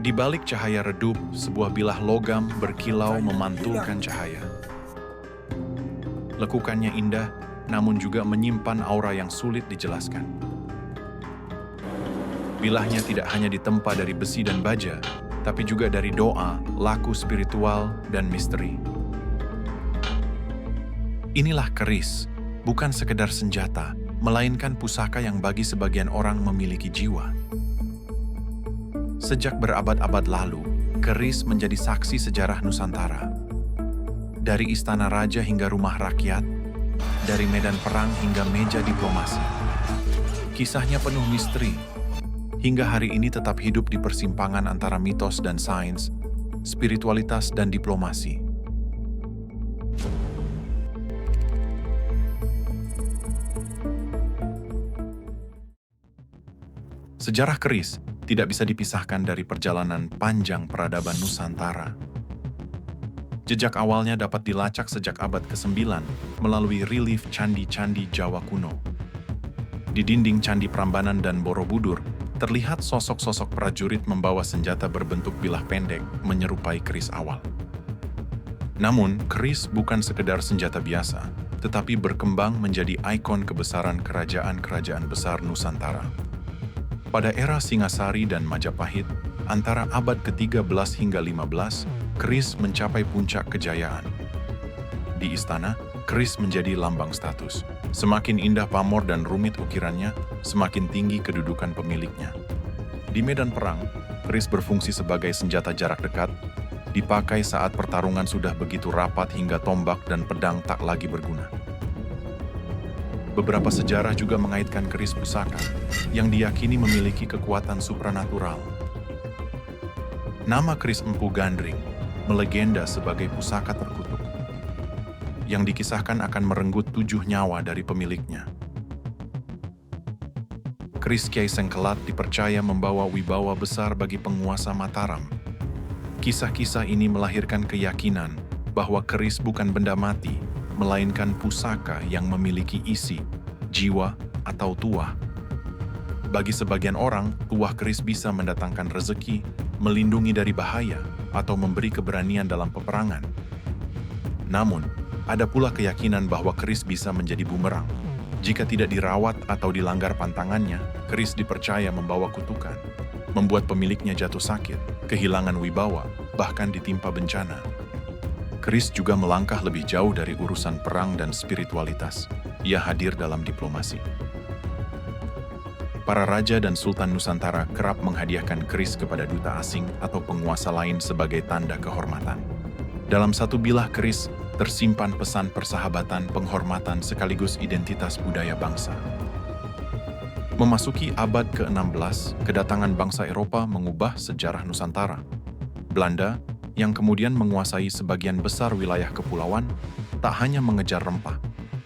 Di balik cahaya redup, sebuah bilah logam berkilau memantulkan cahaya. Lekukannya indah, namun juga menyimpan aura yang sulit dijelaskan. Bilahnya tidak hanya ditempa dari besi dan baja, tapi juga dari doa, laku spiritual, dan misteri. Inilah keris, bukan sekedar senjata, melainkan pusaka yang bagi sebagian orang memiliki jiwa. Sejak berabad-abad lalu, keris menjadi saksi sejarah Nusantara. Dari istana raja hingga rumah rakyat, dari medan perang hingga meja diplomasi. Kisahnya penuh misteri, hingga hari ini tetap hidup di persimpangan antara mitos dan sains, spiritualitas dan diplomasi. Sejarah keris tidak bisa dipisahkan dari perjalanan panjang peradaban Nusantara. Jejak awalnya dapat dilacak sejak abad ke-9 melalui relief candi-candi Jawa kuno. Di dinding Candi Prambanan dan Borobudur, terlihat sosok-sosok prajurit membawa senjata berbentuk bilah pendek menyerupai keris awal. Namun, keris bukan sekedar senjata biasa, tetapi berkembang menjadi ikon kebesaran kerajaan-kerajaan besar Nusantara. Pada era Singasari dan Majapahit, antara abad ke-13 hingga 15, keris mencapai puncak kejayaan. Di istana, keris menjadi lambang status. Semakin indah pamor dan rumit ukirannya, semakin tinggi kedudukan pemiliknya. Di medan perang, keris berfungsi sebagai senjata jarak dekat, dipakai saat pertarungan sudah begitu rapat hingga tombak dan pedang tak lagi berguna. Beberapa sejarah juga mengaitkan keris pusaka, yang diyakini memiliki kekuatan supranatural. Nama keris Empu Gandring melegenda sebagai pusaka terkutuk, yang dikisahkan akan merenggut 7 nyawa dari pemiliknya. Keris Kiai Sengkelat dipercaya membawa wibawa besar bagi penguasa Mataram. Kisah-kisah ini melahirkan keyakinan bahwa keris bukan benda mati, melainkan pusaka yang memiliki isi, jiwa, atau tuah. Bagi sebagian orang, tuah keris bisa mendatangkan rezeki, melindungi dari bahaya, atau memberi keberanian dalam peperangan. Namun, ada pula keyakinan bahwa keris bisa menjadi bumerang. Jika tidak dirawat atau dilanggar pantangannya, keris dipercaya membawa kutukan, membuat pemiliknya jatuh sakit, kehilangan wibawa, bahkan ditimpa bencana. Keris juga melangkah lebih jauh dari urusan perang dan spiritualitas. Ia hadir dalam diplomasi. Para raja dan sultan Nusantara kerap menghadiahkan keris kepada duta asing atau penguasa lain sebagai tanda kehormatan. Dalam satu bilah keris, tersimpan pesan persahabatan, penghormatan, sekaligus identitas budaya bangsa. Memasuki abad ke-16, kedatangan bangsa Eropa mengubah sejarah Nusantara. Belanda, yang kemudian menguasai sebagian besar wilayah kepulauan, tak hanya mengejar rempah,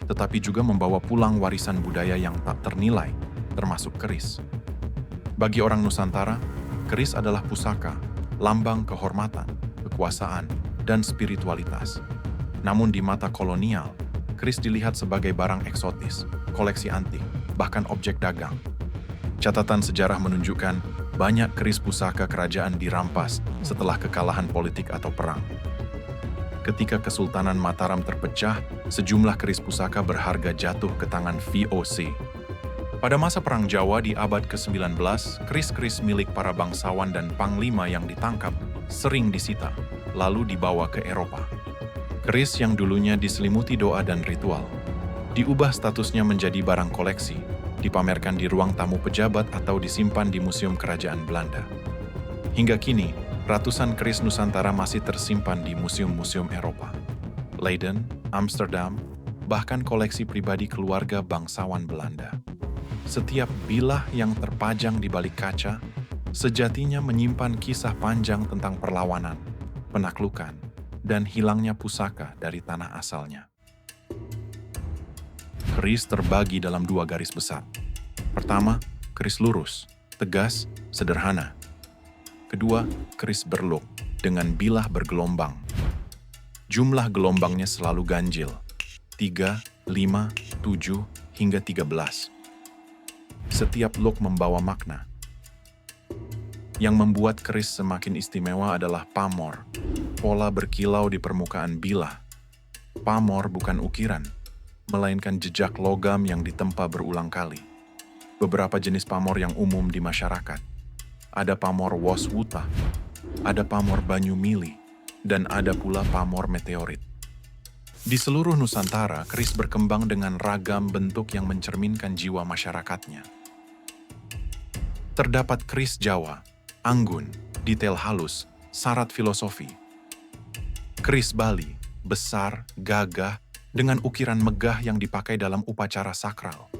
tetapi juga membawa pulang warisan budaya yang tak ternilai, termasuk keris. Bagi orang Nusantara, keris adalah pusaka, lambang kehormatan, kekuasaan, dan spiritualitas. Namun di mata kolonial, keris dilihat sebagai barang eksotis, koleksi antik, bahkan objek dagang. Catatan sejarah menunjukkan banyak keris pusaka kerajaan dirampas setelah kekalahan politik atau perang. Ketika Kesultanan Mataram terpecah, sejumlah keris pusaka berharga jatuh ke tangan VOC. Pada masa Perang Jawa di abad ke-19, keris-keris milik para bangsawan dan panglima yang ditangkap sering disita, lalu dibawa ke Eropa. Keris yang dulunya diselimuti doa dan ritual, diubah statusnya menjadi barang koleksi, dipamerkan di ruang tamu pejabat atau disimpan di Museum Kerajaan Belanda. Hingga kini, ratusan keris Nusantara masih tersimpan di museum-museum Eropa, Leiden, Amsterdam, bahkan koleksi pribadi keluarga bangsawan Belanda. Setiap bilah yang terpajang di balik kaca, sejatinya menyimpan kisah panjang tentang perlawanan, penaklukan, dan hilangnya pusaka dari tanah asalnya. Keris terbagi dalam 2 garis besar. Pertama, keris lurus, tegas, sederhana. Kedua, keris berluk, dengan bilah bergelombang. Jumlah gelombangnya selalu ganjil, 3, 5, 7, hingga 13. Setiap luk membawa makna. Yang membuat keris semakin istimewa adalah pamor, pola berkilau di permukaan bilah. Pamor bukan ukiran, melainkan jejak logam yang ditempa berulang kali. Beberapa jenis pamor yang umum di masyarakat. Ada pamor Woswuta, ada pamor Banyu Mili, dan ada pula pamor meteorit. Di seluruh Nusantara, keris berkembang dengan ragam bentuk yang mencerminkan jiwa masyarakatnya. Terdapat keris Jawa, anggun, detail halus, syarat filosofi. Keris Bali, besar, gagah, dengan ukiran megah yang dipakai dalam upacara sakral.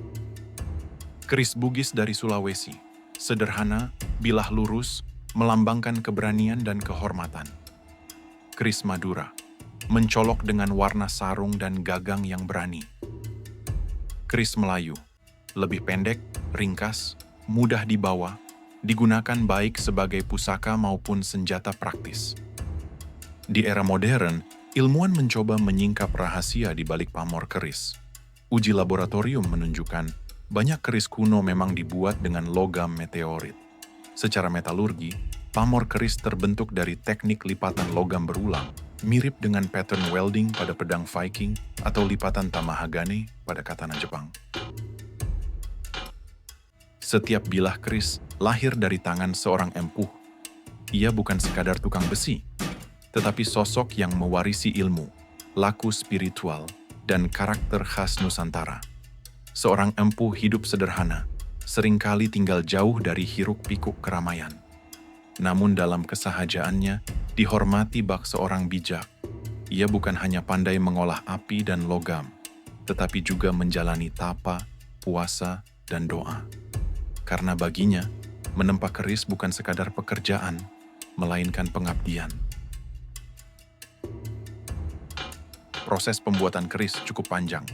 Keris Bugis dari Sulawesi, sederhana, bilah lurus, melambangkan keberanian dan kehormatan. Keris Madura, mencolok dengan warna sarung dan gagang yang berani. Keris Melayu, lebih pendek, ringkas, mudah dibawa, digunakan baik sebagai pusaka maupun senjata praktis. Di era modern, ilmuwan mencoba menyingkap rahasia di balik pamor keris. Uji laboratorium menunjukkan banyak keris kuno memang dibuat dengan logam meteorit. Secara metalurgi, pamor keris terbentuk dari teknik lipatan logam berulang, mirip dengan pattern welding pada pedang Viking atau lipatan tamahagane pada katana Jepang. Setiap bilah keris lahir dari tangan seorang empuh. Ia bukan sekadar tukang besi, tetapi sosok yang mewarisi ilmu, laku spiritual, dan karakter khas Nusantara. Seorang empuh hidup sederhana, seringkali tinggal jauh dari hiruk-pikuk keramaian. Namun dalam kesahajaannya, dihormati bak seorang bijak. Ia bukan hanya pandai mengolah api dan logam, tetapi juga menjalani tapa, puasa, dan doa. Karena baginya, menempa keris bukan sekadar pekerjaan, melainkan pengabdian. Proses pembuatan keris cukup panjang.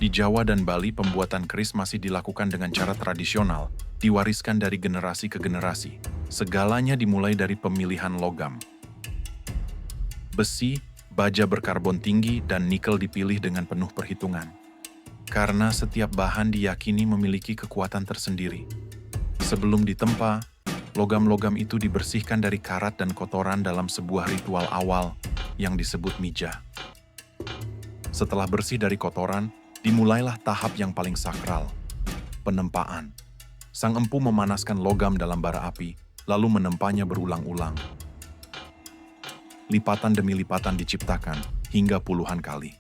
Di Jawa dan Bali, pembuatan keris masih dilakukan dengan cara tradisional, diwariskan dari generasi ke generasi. Segalanya dimulai dari pemilihan logam. Besi, baja berkarbon tinggi, dan nikel dipilih dengan penuh perhitungan. Karena setiap bahan diyakini memiliki kekuatan tersendiri. Sebelum ditempa, logam-logam itu dibersihkan dari karat dan kotoran dalam sebuah ritual awal yang disebut mijah. Setelah bersih dari kotoran, dimulailah tahap yang paling sakral, penempaan. Sang empu memanaskan logam dalam bara api, lalu menempanya berulang-ulang. Lipatan demi lipatan diciptakan hingga puluhan kali.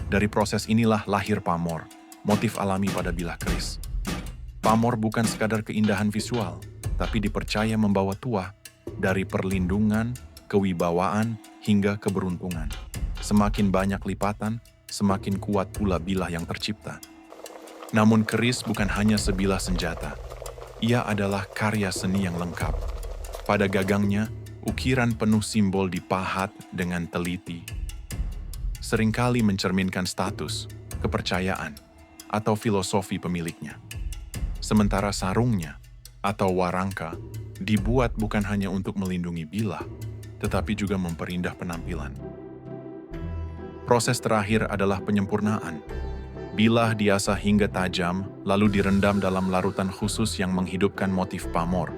Dari proses inilah lahir pamor, motif alami pada bilah keris. Pamor bukan sekadar keindahan visual, tapi dipercaya membawa tuah dari perlindungan, kewibawaan, hingga keberuntungan. Semakin banyak lipatan, semakin kuat pula bilah yang tercipta. Namun keris bukan hanya sebilah senjata. Ia adalah karya seni yang lengkap. Pada gagangnya, ukiran penuh simbol dipahat dengan teliti. Seringkali mencerminkan status, kepercayaan, atau filosofi pemiliknya. Sementara sarungnya, atau warangka, dibuat bukan hanya untuk melindungi bilah, tetapi juga memperindah penampilan. Proses terakhir adalah penyempurnaan. Bilah diasah hingga tajam, lalu direndam dalam larutan khusus yang menghidupkan motif pamor.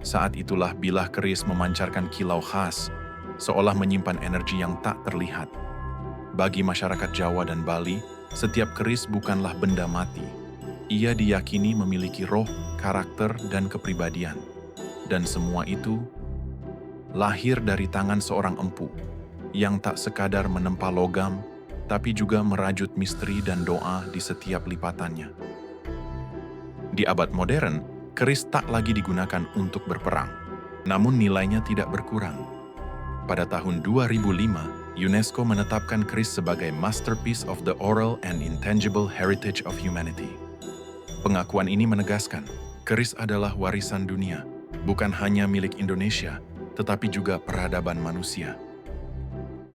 Saat itulah bilah keris memancarkan kilau khas, seolah menyimpan energi yang tak terlihat. Bagi masyarakat Jawa dan Bali, setiap keris bukanlah benda mati. Ia diyakini memiliki roh, karakter, dan kepribadian. Dan semua itu lahir dari tangan seorang empu yang tak sekadar menempa logam, tapi juga merajut misteri dan doa di setiap lipatannya. Di abad modern, keris tak lagi digunakan untuk berperang, namun nilainya tidak berkurang. Pada tahun 2005, UNESCO menetapkan keris sebagai Masterpiece of the Oral and Intangible Heritage of Humanity. Pengakuan ini menegaskan, keris adalah warisan dunia, bukan hanya milik Indonesia, tetapi juga peradaban manusia.